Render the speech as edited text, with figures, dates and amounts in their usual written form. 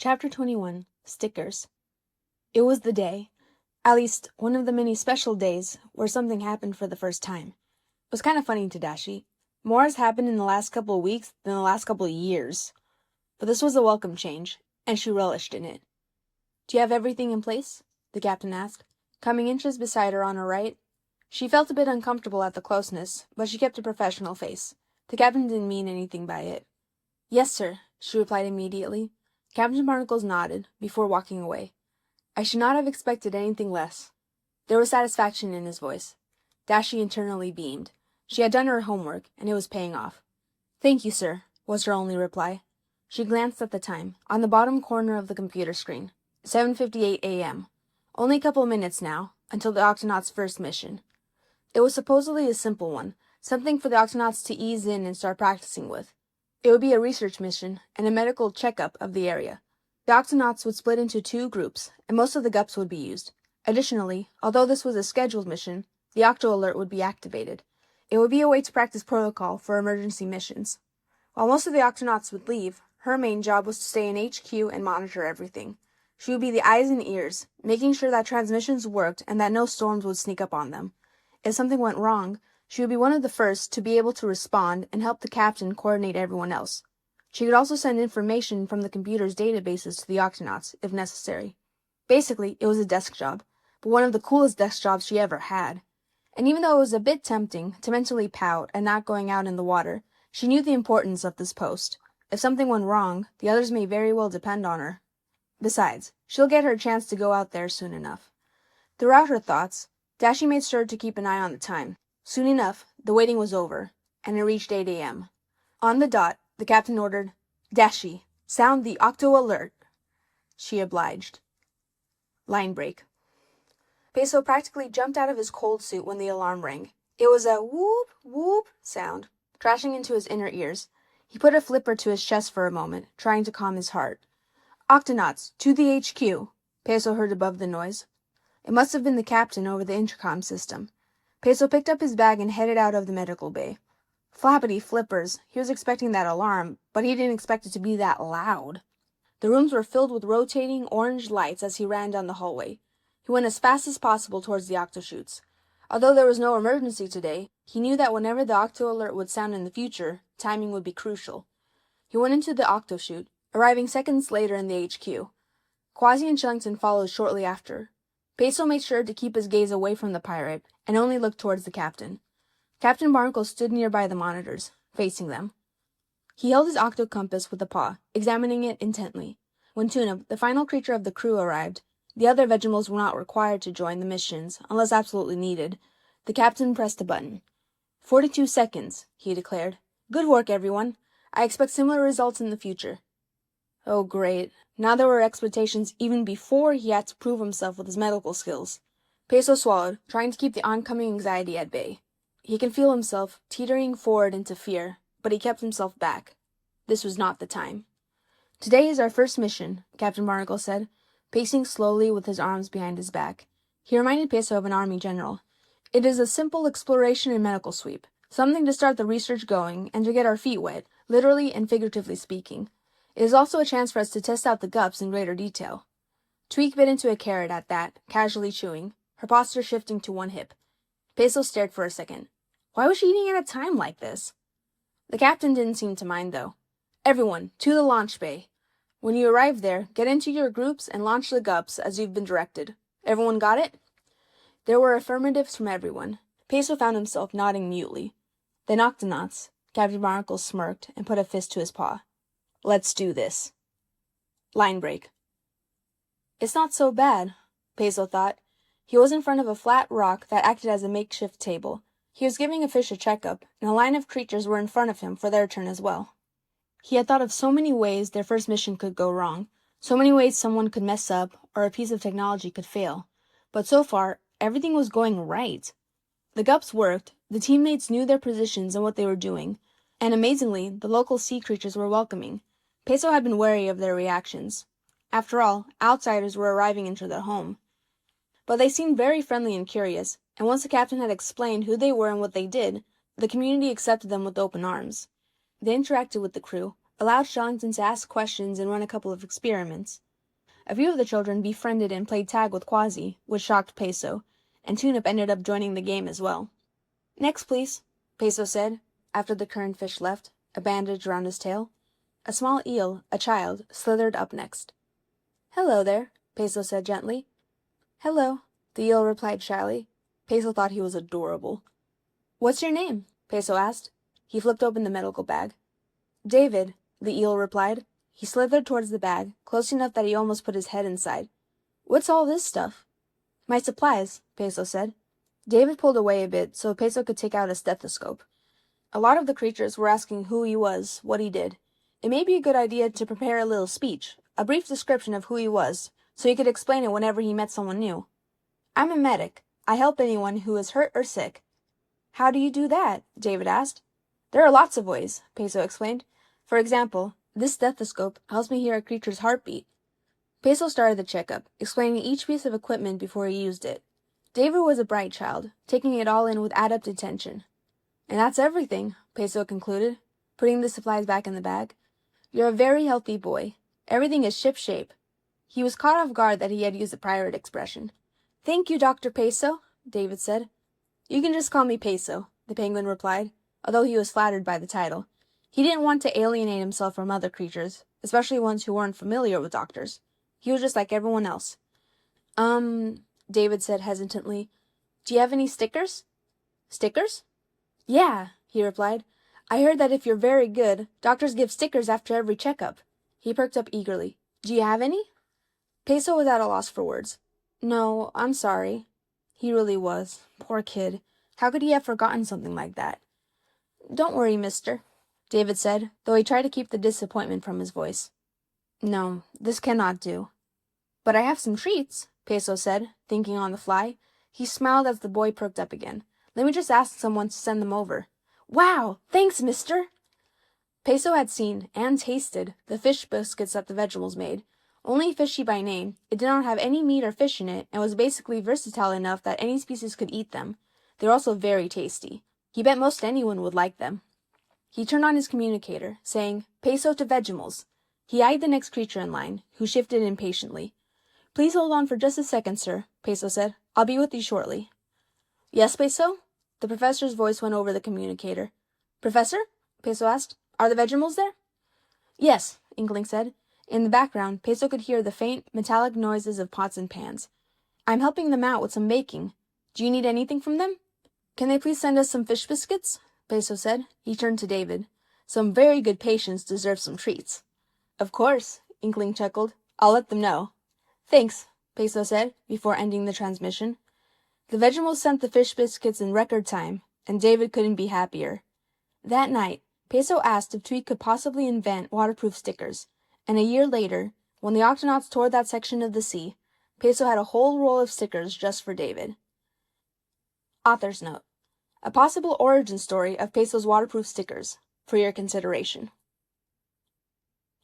Chapter 21 Stickers. It was the day, at least one of the many special days, where something happened for the first time. It was kind of funny to Dashi. More has happened in the last couple of weeks than the last couple of years. But this was a welcome change, and she relished in it. "Do you have everything in place?" the captain asked, coming inches beside her on her right. She felt a bit uncomfortable at the closeness, but she kept a professional face. The captain didn't mean anything by it. "Yes, sir," she replied immediately. Captain Barnacles nodded, before walking away. "I should not have expected anything less." There was satisfaction in his voice. Dashi internally beamed. She had done her homework, and it was paying off. "Thank you, sir," was her only reply. She glanced at the time, on the bottom corner of the computer screen. 7:58 a.m. Only a couple minutes now, until the Octonauts' first mission. It was supposedly a simple one, something for the Octonauts to ease in and start practicing with. It would be a research mission and a medical checkup of the area. The Octonauts would split into two groups, and most of the GUPs would be used. Additionally, although this was a scheduled mission, the Octo Alert would be activated. It would be a way to practice protocol for emergency missions. While most of the Octonauts would leave, her main job was to stay in HQ and monitor everything. She would be the eyes and ears, making sure that transmissions worked and that no storms would sneak up on them. If something went wrong, she would be one of the first to be able to respond and help the captain coordinate everyone else. She could also send information from the computer's databases to the Octonauts, if necessary. Basically, it was a desk job, but one of the coolest desk jobs she ever had. And even though it was a bit tempting to mentally pout at not going out in the water, she knew the importance of this post. If something went wrong, the others may very well depend on her. Besides, she'll get her chance to go out there soon enough. Throughout her thoughts, Dashi made sure to keep an eye on the time. Soon enough, the waiting was over, and it reached 8 a.m. On the dot, the captain ordered, "Dashi, sound the Octo Alert." She obliged. Line break. Peso practically jumped out of his cold suit when the alarm rang. It was a whoop, whoop sound, crashing into his inner ears. He put a flipper to his chest for a moment, trying to calm his heart. "Octonauts, to the HQ," Peso heard above the noise. It must have been the captain over the intercom system. Peso picked up his bag and headed out of the medical bay. Flappity flippers, he was expecting that alarm, but he didn't expect it to be that loud. The rooms were filled with rotating orange lights as he ran down the hallway. He went as fast as possible towards the octochutes. Although there was no emergency today, he knew that whenever the Octo Alert would sound in the future, timing would be crucial. He went into the octochute, arriving seconds later in the HQ. Quasi and Shillington followed shortly after. Peso made sure to keep his gaze away from the pirate, and only looked towards the captain. Captain Barnacle stood nearby the monitors, facing them. He held his octo compass with a paw, examining it intently. When Tuna, the final creature of the crew, arrived, the other Vegemals were not required to join the missions, unless absolutely needed. The captain pressed a button. 42 seconds, he declared. "Good work, everyone. I expect similar results in the future." Oh, great. Now there were expectations even before he had to prove himself with his medical skills. Peso swallowed, trying to keep the oncoming anxiety at bay. He could feel himself teetering forward into fear, but he kept himself back. This was not the time. "Today is our first mission," Captain Barnacle said, pacing slowly with his arms behind his back. He reminded Peso of an army general. "It is a simple exploration and medical sweep, something to start the research going and to get our feet wet, literally and figuratively speaking. It is also a chance for us to test out the GUPs in greater detail." Tweak bit into a carrot at that, casually chewing, her posture shifting to one hip. Peso stared for a second. Why was she eating at a time like this? The captain didn't seem to mind, though. "Everyone, to the launch bay. When you arrive there, get into your groups and launch the GUPs as you've been directed. Everyone got it?" There were affirmatives from everyone. Peso found himself nodding mutely. "Then Octonauts," Captain Barnacle smirked and put a fist to his paw. "Let's do this." Line break. It's not so bad, Peso thought. He was in front of a flat rock that acted as a makeshift table. He was giving a fish a checkup, and a line of creatures were in front of him for their turn as well. He had thought of so many ways their first mission could go wrong, so many ways someone could mess up or a piece of technology could fail. But so far, everything was going right. The GUPs worked, the teammates knew their positions and what they were doing, and amazingly, the local sea creatures were welcoming. Peso had been wary of their reactions. After all, outsiders were arriving into their home. But they seemed very friendly and curious, and once the captain had explained who they were and what they did, the community accepted them with open arms. They interacted with the crew, allowed Shellington to ask questions and run a couple of experiments. A few of the children befriended and played tag with Quasi, which shocked Peso, and Tune-Up ended up joining the game as well. "Next, please," Peso said, after the current fish left, a bandage around his tail. A small eel, a child, slithered up next. "Hello there," Peso said gently. "Hello," the eel replied shyly. Peso thought he was adorable. "What's your name?" Peso asked. He flipped open the medical bag. "David," the eel replied. He slithered towards the bag, close enough that he almost put his head inside. "What's all this stuff?" "My supplies," Peso said. David pulled away a bit so Peso could take out a stethoscope. A lot of the creatures were asking who he was, what he did. It may be a good idea to prepare a little speech, a brief description of who he was, so he could explain it whenever he met someone new. "I'm a medic. I help anyone who is hurt or sick." "How do you do that?" David asked. "There are lots of ways," Peso explained. "For example, this stethoscope helps me hear a creature's heartbeat." Peso started the checkup, explaining each piece of equipment before he used it. David was a bright child, taking it all in with adept attention. "And that's everything," Peso concluded, putting the supplies back in the bag. "You're a very healthy boy. Everything is ship-shape." He was caught off guard that he had used a pirate expression. "Thank you, Dr. Peso," David said. "You can just call me Peso," the penguin replied, although he was flattered by the title. He didn't want to alienate himself from other creatures, especially ones who weren't familiar with doctors. He was just like everyone else. David said hesitantly. "Do you have any stickers?" "Stickers?" "Yeah," he replied. "I heard that if you're very good, doctors give stickers after every checkup." He perked up eagerly. "Do you have any?" Peso was at a loss for words. "No, I'm sorry." He really was. Poor kid. How could he have forgotten something like that? "Don't worry, mister," David said, though he tried to keep the disappointment from his voice. "No, this cannot do." "But I have some treats," Peso said, thinking on the fly. He smiled as the boy perked up again. "Let me just ask someone to send them over." "Wow! Thanks, mister!" Peso had seen, and tasted, the fish biscuits that the Vegemals made. Only fishy by name, it did not have any meat or fish in it, and was basically versatile enough that any species could eat them. They were also very tasty. He bet most anyone would like them. He turned on his communicator, saying, "Peso to Vegemals." He eyed the next creature in line, who shifted impatiently. "Please hold on for just a second, sir," Peso said. "I'll be with you shortly." "Yes, Peso?" The professor's voice went over the communicator. "Professor?" Peso asked. "Are the Vegemals there?" "Yes," Inkling said. In the background, Peso could hear the faint, metallic noises of pots and pans. "I'm helping them out with some baking. Do you need anything from them?" "Can they please send us some fish biscuits?" Peso said. He turned to David. "Some very good patients deserve some treats." "Of course," Inkling chuckled. "I'll let them know." "Thanks," Peso said, before ending the transmission. The Vegemals sent the fish biscuits in record time, and David couldn't be happier. That night, Peso asked if Tweet could possibly invent waterproof stickers, and a year later, when the Octonauts toured that section of the sea, Peso had a whole roll of stickers just for David. Author's note: a possible origin story of Peso's waterproof stickers, for your consideration.